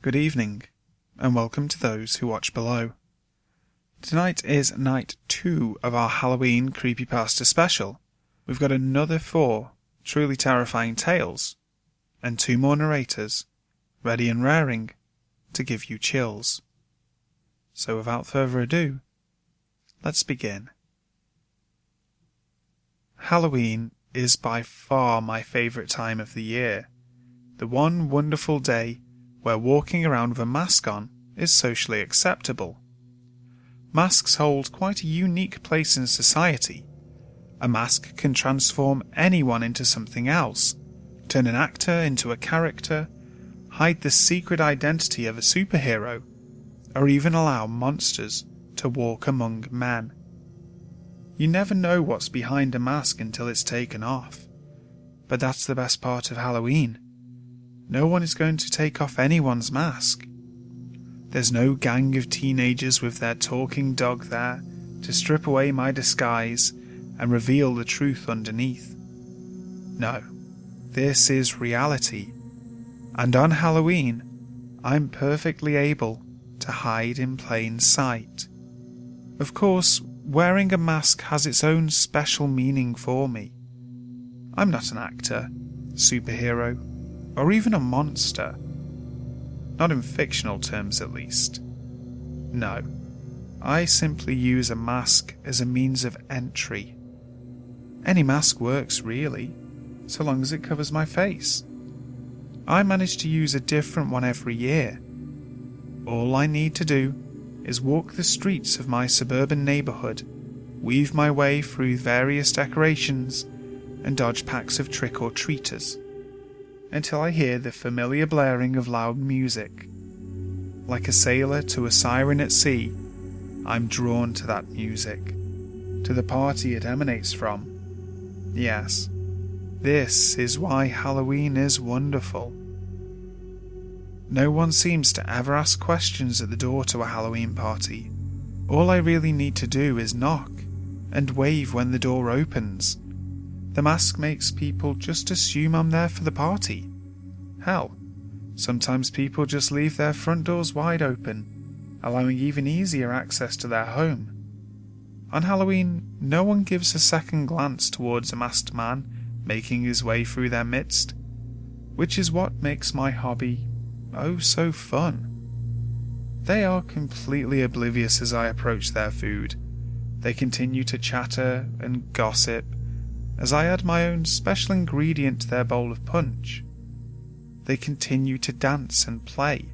Good evening, and welcome to those who watch below. Tonight is night 2 of our Halloween Creepypasta special. We've got another 4 truly terrifying tales, and 2 more narrators, ready and raring, to give you chills. So without further ado, let's begin. Halloween is by far my favourite time of the year. The one wonderful day where walking around with a mask on is socially acceptable. Masks hold quite a unique place in society. A mask can transform anyone into something else, turn an actor into a character, hide the secret identity of a superhero, or even allow monsters to walk among men. You never know what's behind a mask until it's taken off. But that's the best part of Halloween. No one is going to take off anyone's mask. There's no gang of teenagers with their talking dog there to strip away my disguise and reveal the truth underneath. No, this is reality. And on Halloween, I'm perfectly able to hide in plain sight. Of course, wearing a mask has its own special meaning for me. I'm not an actor, superhero, or even a monster. Not in fictional terms, at least. No, I simply use a mask as a means of entry. Any mask works, really, so long as it covers my face. I manage to use a different one every year. All I need to do is walk the streets of my suburban neighbourhood, weave my way through various decorations, and dodge packs of trick-or-treaters, until I hear the familiar blaring of loud music. Like a sailor to a siren at sea, I'm drawn to that music, to the party it emanates from. Yes, this is why Halloween is wonderful. No one seems to ever ask questions at the door to a Halloween party. All I really need to do is knock and wave when the door opens. The mask makes people just assume I'm there for the party. Hell, sometimes people just leave their front doors wide open, allowing even easier access to their home. On Halloween, no one gives a second glance towards a masked man making his way through their midst, which is what makes my hobby oh so fun. They are completely oblivious as I approach their food. They continue to chatter and gossip as I add my own special ingredient to their bowl of punch. They continue to dance and play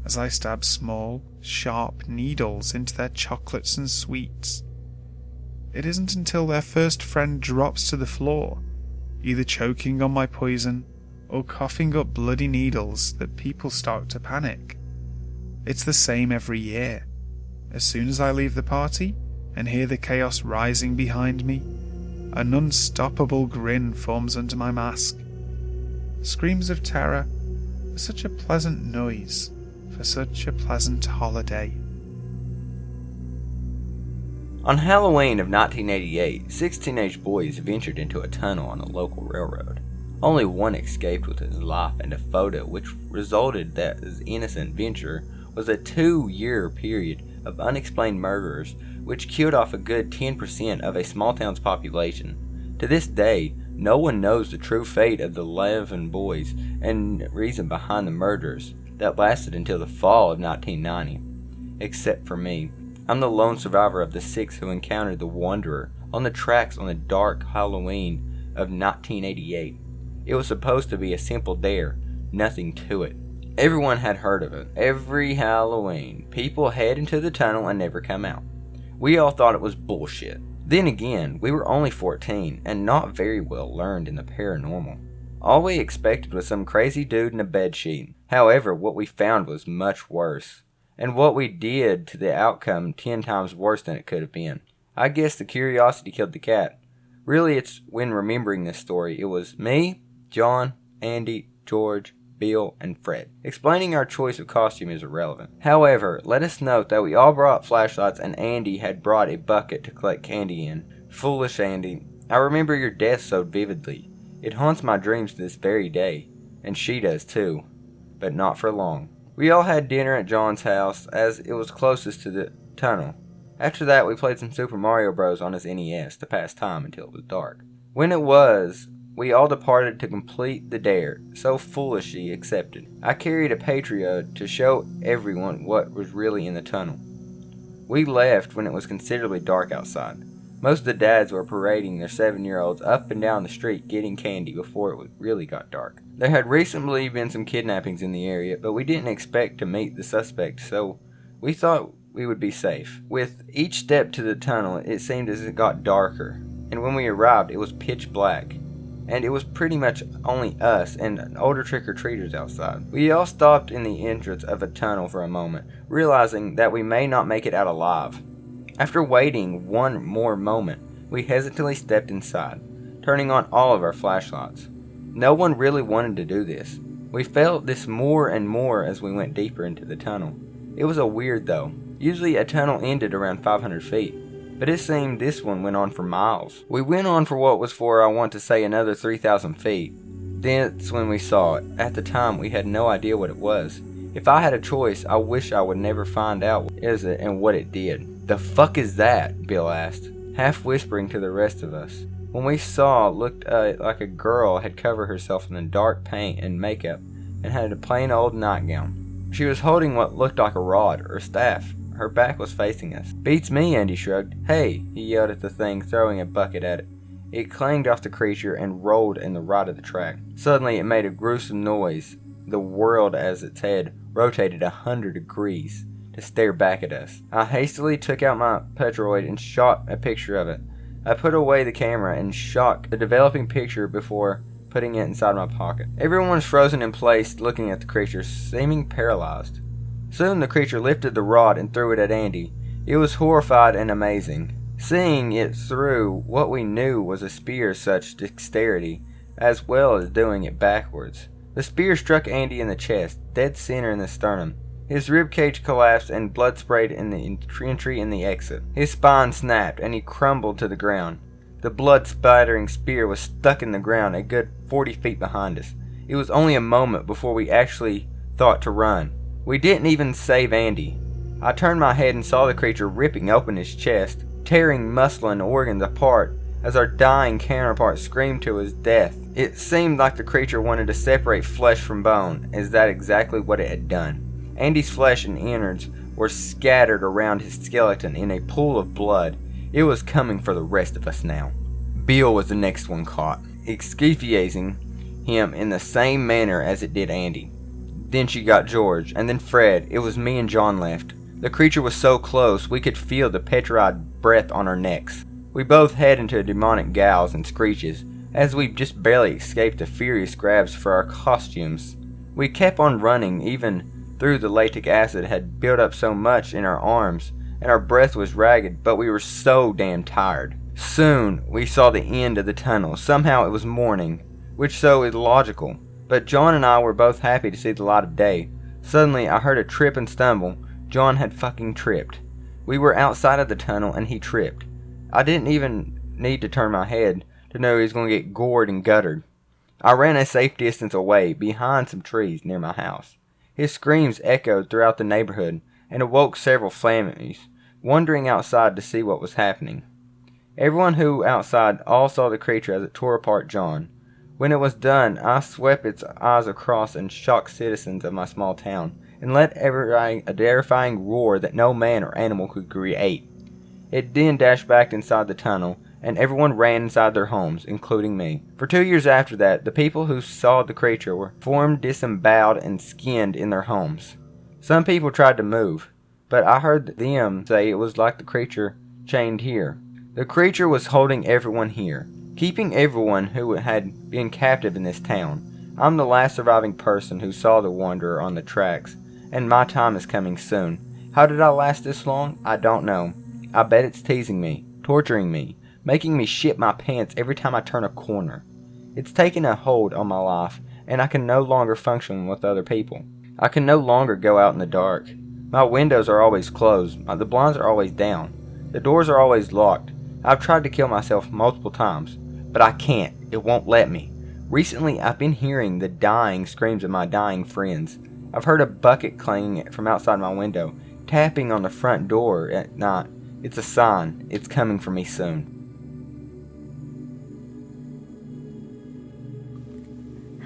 as I stab small, sharp needles into their chocolates and sweets. It isn't until their first friend drops to the floor, either choking on my poison or coughing up bloody needles, that people start to panic. It's the same every year. As soon as I leave the party and hear the chaos rising behind me, an unstoppable grin forms under my mask. Screams of terror are such a pleasant noise for such a pleasant holiday. On Halloween of 1988, 6 teenage boys ventured into a tunnel on a local railroad. Only one escaped with his life, and a photo which resulted that his innocent venture was a 2-year period of unexplained murderers which killed off a good 10% of a small town's population. To this day, no one knows the true fate of the 11 boys and reason behind the murders that lasted until the fall of 1990. Except for me. I'm the lone survivor of the 6 who encountered the Wanderer on the tracks on the dark Halloween of 1988. It was supposed to be a simple dare, nothing to it. Everyone had heard of it. Every Halloween, people head into the tunnel and never come out. We all thought it was bullshit. Then again, we were only 14 and not very well learned in the paranormal. All we expected was some crazy dude in a bedsheet. However, what we found was much worse. And what we did to the outcome 10 times worse than it could have been. I guess the curiosity killed the cat. Really, it's when remembering this story, it was me, John, Andy, George, Bill, and Fred. Explaining our choice of costume is irrelevant. However, let us note that we all brought flashlights and Andy had brought a bucket to collect candy in. Foolish Andy. I remember your death so vividly. It haunts my dreams to this very day. And she does too. But not for long. We all had dinner at John's house as it was closest to the tunnel. After that, we played some Super Mario Bros. On his NES to pass time until it was dark. When it was, we all departed to complete the dare, so foolishly accepted. I carried a Patriot to show everyone what was really in the tunnel. We left when it was considerably dark outside. Most of the dads were parading their 7-year-olds up and down the street getting candy before it really got dark. There had recently been some kidnappings in the area, but we didn't expect to meet the suspect, so we thought we would be safe. With each step to the tunnel, it seemed as it got darker, and when we arrived, it was pitch black. And it was pretty much only us and older trick-or-treaters outside. We all stopped in the entrance of a tunnel for a moment, realizing that we may not make it out alive. After waiting one more moment, we hesitantly stepped inside, turning on all of our flashlights. No one really wanted to do this. We felt this more and more as we went deeper into the tunnel. It was a weird though. Usually a tunnel ended around 500 feet, but it seemed this one went on for miles. We went on for what was for, I want to say, another 3,000 feet. That's when we saw it. At the time, we had no idea what it was. If I had a choice, I wish I would never find out what is it and what it did. "The fuck is that?" Bill asked, half whispering to the rest of us. When we saw, it looked like a girl had covered herself in dark paint and makeup and had a plain old nightgown. She was holding what looked like a rod or staff. Her back was facing us. "Beats me," Andy shrugged. "Hey," he yelled at the thing, throwing a bucket at it. It clanged off the creature and rolled in the right of the track. Suddenly it made a gruesome noise. The world as its head rotated 100 degrees to stare back at us. I hastily took out my Polaroid and shot a picture of it. I put away the camera and shot the developing picture before putting it inside my pocket. Everyone was frozen in place looking at the creature, seeming paralyzed. Soon the creature lifted the rod and threw it at Andy. It was horrified and amazing. Seeing it through what we knew was a spear of such dexterity, as well as doing it backwards. The spear struck Andy in the chest, dead center in the sternum. His ribcage collapsed and blood sprayed in the entry and the exit. His spine snapped and he crumbled to the ground. The blood-spattering spear was stuck in the ground a good 40 feet behind us. It was only a moment before we actually thought to run. We didn't even save Andy. I turned my head and saw the creature ripping open his chest, tearing muscle and organs apart as our dying counterpart screamed to his death. It seemed like the creature wanted to separate flesh from bone, as that exactly what it had done. Andy's flesh and innards were scattered around his skeleton in a pool of blood. It was coming for the rest of us now. Bill was the next one caught, excoriating him in the same manner as it did Andy. Then she got George, and then Fred. It was me and John left. The creature was so close we could feel the petrified breath on our necks. We both head into demonic growls and screeches, as we just barely escaped the furious grabs for our costumes. We kept on running, even though the lactic acid had built up so much in our arms, and our breath was ragged, but we were so damn tired. Soon we saw the end of the tunnel. Somehow it was morning, which so illogical, but John and I were both happy to see the light of day. Suddenly I heard a trip and stumble. John had fucking tripped. We were outside of the tunnel and he tripped. I didn't even need to turn my head to know he was going to get gored and guttered. I ran a safe distance away, behind some trees near my house. His screams echoed throughout the neighborhood and awoke several families, wandering outside to see what was happening. Everyone who outside all saw the creature as it tore apart John. When it was done, I swept its eyes across and shocked citizens of my small town, and let everybody a terrifying roar that no man or animal could create. It then dashed back inside the tunnel, and everyone ran inside their homes, including me. For 2 years after that, the people who saw the creature were formed, disemboweled, and skinned in their homes. Some people tried to move, but I heard them say it was like the creature chained here. The creature was holding everyone here, keeping everyone who had been captive in this town. I'm the last surviving person who saw the wanderer on the tracks, and my time is coming soon. How did I last this long? I don't know. I bet it's teasing me, torturing me, making me shit my pants every time I turn a corner. It's taken a hold on my life, and I can no longer function with other people. I can no longer go out in the dark. My windows are always closed. The blinds are always down. The doors are always locked. I've tried to kill myself multiple times, but I can't. It won't let me. Recently, I've been hearing the dying screams of my dying friends, I've heard a bucket clanging from outside my window, tapping on the front door at night. It's a sign. It's coming for me soon.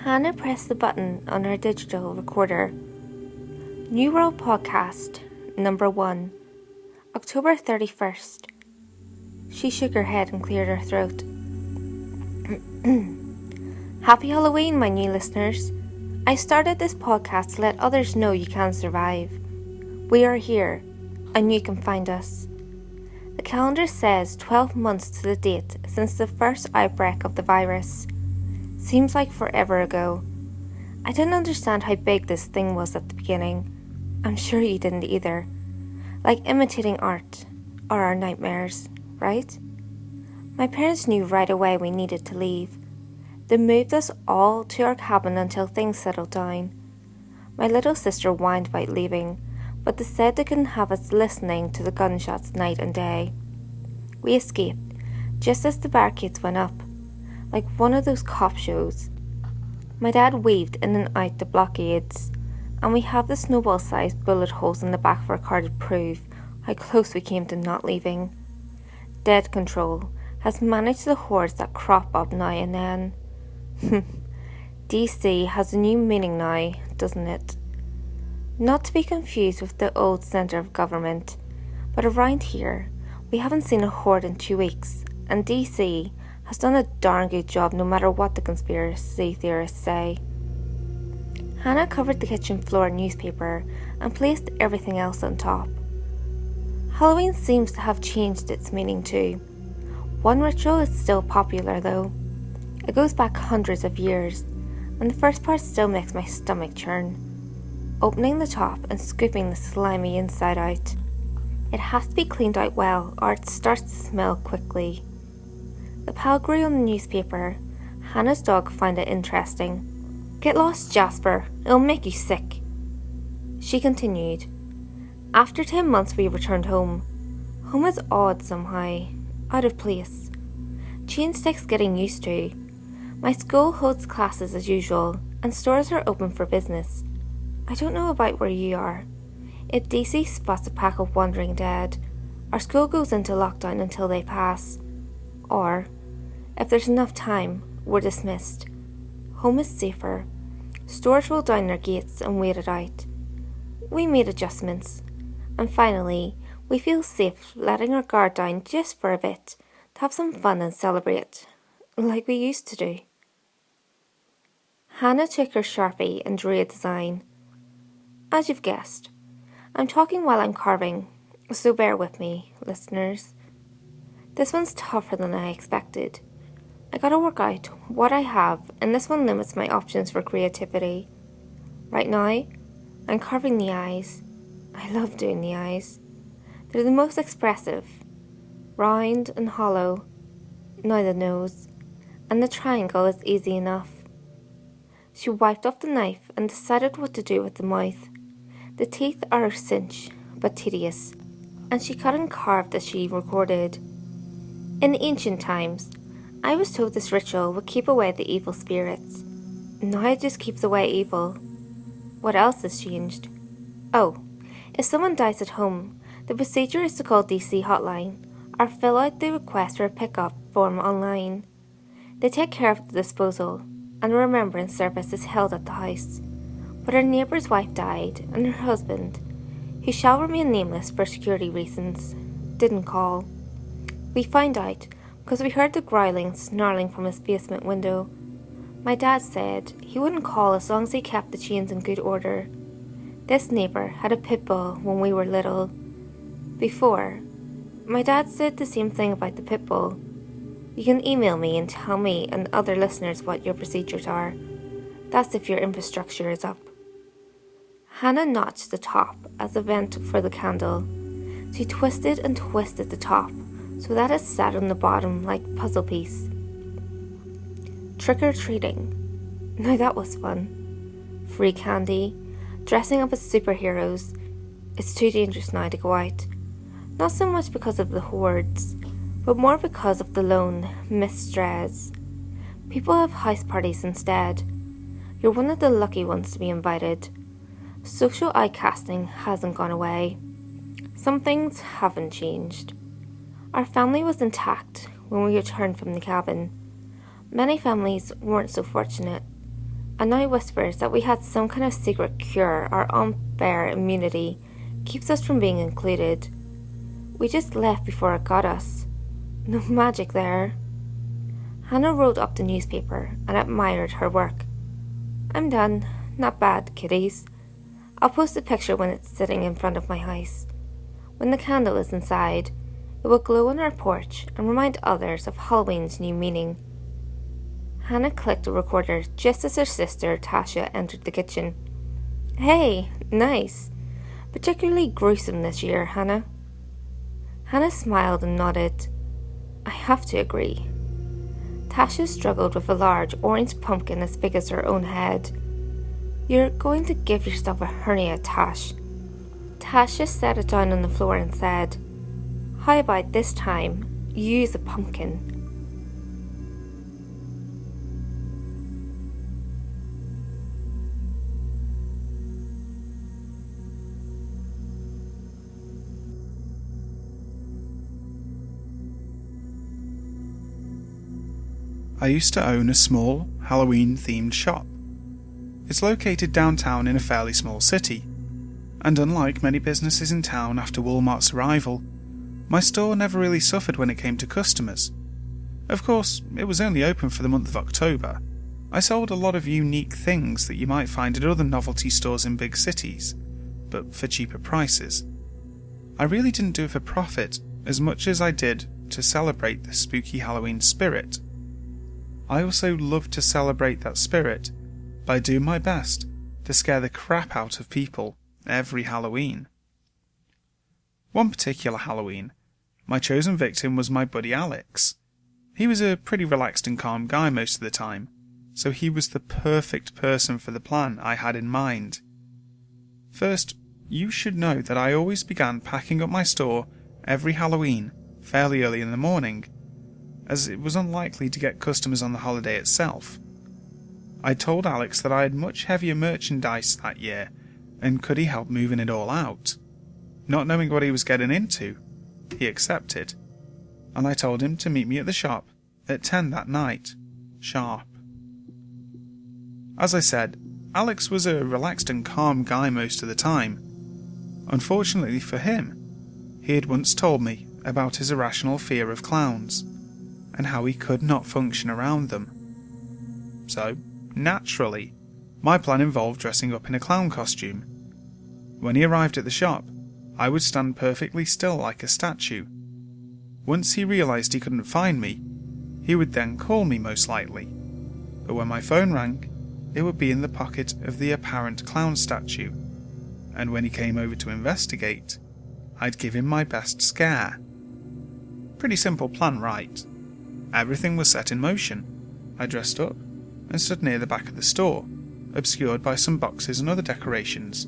Hannah pressed the button on her digital recorder. New World Podcast, number 1, October 31st. She shook her head and cleared her throat. Happy Halloween, my new listeners. I started this podcast to let others know you can survive. We are here, and you can find us. The calendar says 12 months to the date since the first outbreak of the virus. Seems like forever ago. I didn't understand how big this thing was at the beginning. I'm sure you didn't either. Like imitating art, or our nightmares, right? My parents knew right away we needed to leave. They moved us all to our cabin until things settled down. My little sister whined about leaving, but they said they couldn't have us listening to the gunshots night and day. We escaped, just as the barricades went up, like one of those cop shows. My dad weaved in and out the blockades, and we have the snowball-sized bullet holes in the back of our car to prove how close we came to not leaving. Dead control has managed the hordes that crop up now and then. DC has a new meaning now, doesn't it? Not to be confused with the old centre of government, but around here, we haven't seen a horde in 2 weeks, and DC has done a darn good job no matter what the conspiracy theorists say. Hannah covered the kitchen floor in newspaper and placed everything else on top. Halloween seems to have changed its meaning too. One ritual is still popular though. It goes back hundreds of years, and the first part still makes my stomach churn. Opening the top and scooping the slimy inside out. It has to be cleaned out well or it starts to smell quickly. The pile grew on the newspaper. Hannah's dog found it interesting. "Get lost, Jasper. It'll make you sick." She continued. After 10 months we returned home. Home is odd somehow. Out of place. Change takes getting used to. My school holds classes as usual, and stores are open for business. I don't know about where you are. If DC spots a pack of wandering dead, our school goes into lockdown until they pass. Or, if there's enough time, we're dismissed. Home is safer. Stores roll down their gates and wait it out. We made adjustments, and finally, we feel safe letting our guard down just for a bit, to have some fun and celebrate, like we used to do. Hannah took her Sharpie and drew a design. As you've guessed, I'm talking while I'm carving, so bear with me, listeners. This one's tougher than I expected. I gotta work out what I have, and this one limits my options for creativity. Right now, I'm carving the eyes. I love doing the eyes. They're the most expressive. Round and hollow. Now the nose. And the triangle is easy enough. She wiped off the knife and decided what to do with the mouth. The teeth are a cinch, but tedious, and she cut and carved as she recorded. In ancient times, I was told this ritual would keep away the evil spirits. Now it just keeps away evil. What else has changed? Oh, if someone dies at home, the procedure is to call DC hotline or fill out the request for a pickup form online. They take care of the disposal, and a remembrance service is held at the house. But her neighbour's wife died, and her husband, who shall remain nameless for security reasons, didn't call. We found out because we heard the growling and snarling from his basement window. My dad said he wouldn't call as long as he kept the chains in good order. This neighbour had a pit bull when we were little. Before, my dad said the same thing about the pit bull. You can email me and tell me and other listeners what your procedures are. That's if your infrastructure is up. Hannah notched the top as a vent for the candle. She twisted and twisted the top so that it sat on the bottom like a puzzle piece. Trick-or-treating. Now that was fun. Free candy. Dressing up as superheroes. It's too dangerous now to go out. Not so much because of the hordes, but more because of the lone mistress. People have house parties instead. You're one of the lucky ones to be invited. Social eye-casting hasn't gone away. Some things haven't changed. Our family was intact when we returned from the cabin. Many families weren't so fortunate, and now whispers that we had some kind of secret cure or unfair immunity keeps us from being included. We just left before it got us. No magic there. Hannah rolled up the newspaper and admired her work. I'm done. Not bad, kiddies. I'll post a picture when it's sitting in front of my house. When the candle is inside, it will glow on our porch and remind others of Halloween's new meaning. Hannah clicked the recorder just as her sister Tasha entered the kitchen. Hey, nice. Particularly gruesome this year, Hannah. Hannah smiled and nodded. I have to agree. Tasha struggled with a large orange pumpkin as big as her own head. You're going to give yourself a hernia, Tash. Tasha set it down on the floor and said, How about this time, use a pumpkin? I used to own a small, Halloween-themed shop. It's located downtown in a fairly small city, and unlike many businesses in town after Walmart's arrival, my store never really suffered when it came to customers. Of course, it was only open for the month of October. I sold a lot of unique things that you might find at other novelty stores in big cities, but for cheaper prices. I really didn't do it for profit as much as I did to celebrate the spooky Halloween spirit. I also love to celebrate that spirit by doing my best to scare the crap out of people every Halloween. One particular Halloween, my chosen victim was my buddy Alex. He was a pretty relaxed and calm guy most of the time, so he was the perfect person for the plan I had in mind. First, you should know that I always began packing up my store every Halloween fairly early in the morning, as it was unlikely to get customers on the holiday itself. I told Alex that I had much heavier merchandise that year, and could he help moving it all out? Not knowing what he was getting into, he accepted, and I told him to meet me at the shop at 10 that night, sharp. As I said, Alex was a relaxed and calm guy most of the time. Unfortunately for him, he had once told me about his irrational fear of clowns, and how he could not function around them. So, naturally, my plan involved dressing up in a clown costume. When he arrived at the shop, I would stand perfectly still like a statue. Once he realised he couldn't find me, he would then call me most likely, but when my phone rang, it would be in the pocket of the apparent clown statue, and when he came over to investigate, I'd give him my best scare. Pretty simple plan, right? Everything was set in motion. I dressed up and stood near the back of the store, obscured by some boxes and other decorations,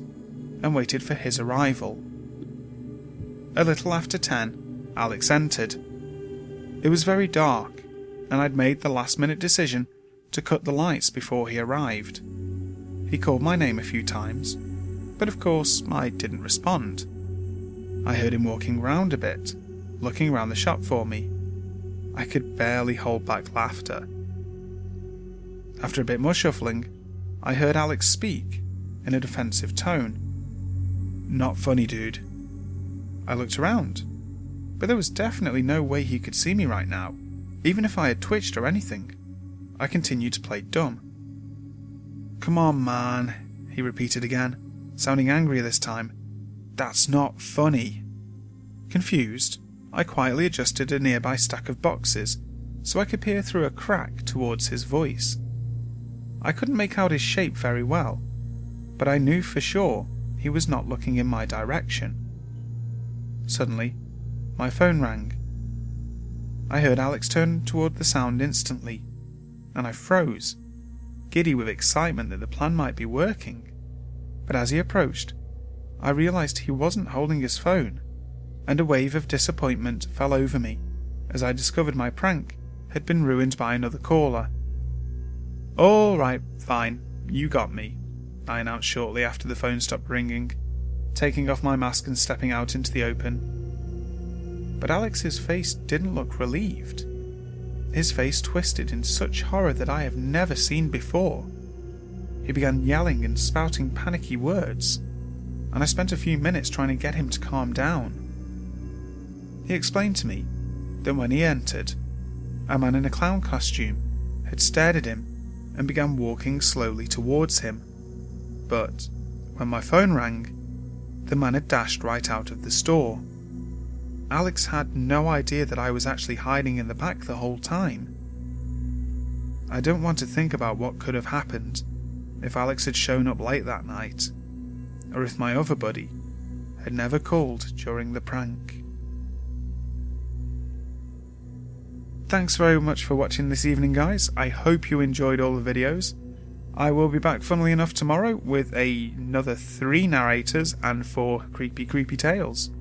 and waited for his arrival. A little after 10, Alex entered. It was very dark, and I'd made the last-minute decision to cut the lights before he arrived. He called my name a few times, but of course I didn't respond. I heard him walking round a bit, looking around the shop for me. I could barely hold back laughter. After a bit more shuffling, I heard Alex speak in a defensive tone. Not funny, dude. I looked around, but there was definitely no way he could see me right now, even if I had twitched or anything. I continued to play dumb. Come on, man, he repeated again, sounding angrier this time. That's not funny. Confused, I quietly adjusted a nearby stack of boxes so I could peer through a crack towards his voice. I couldn't make out his shape very well, but I knew for sure he was not looking in my direction. Suddenly, my phone rang. I heard Alex turn toward the sound instantly, and I froze, giddy with excitement that the plan might be working. But as he approached, I realized he wasn't holding his phone, and a wave of disappointment fell over me as I discovered my prank had been ruined by another caller. All right, fine, you got me. I announced shortly after the phone stopped ringing, taking off my mask and stepping out into the open. But Alex's face didn't look relieved. His face twisted in such horror that I have never seen before. He began yelling and spouting panicky words, and I spent a few minutes trying to get him to calm down. He explained to me that when he entered, a man in a clown costume had stared at him and began walking slowly towards him. But when my phone rang, the man had dashed right out of the store. Alex had no idea that I was actually hiding in the back the whole time. I don't want to think about what could have happened if Alex had shown up late that night, or if my other buddy had never called during the prank. Thanks very much for watching this evening, guys. I hope you enjoyed all the videos. I will be back, funnily enough, tomorrow with another 3 narrators and 4 creepy tales.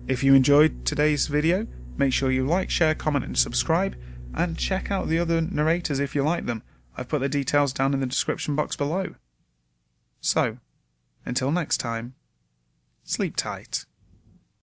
If you enjoyed today's video, make sure you like, share, comment and subscribe, and check out the other narrators if you like them. I've put the details down in the description box below. So, until next time, sleep tight.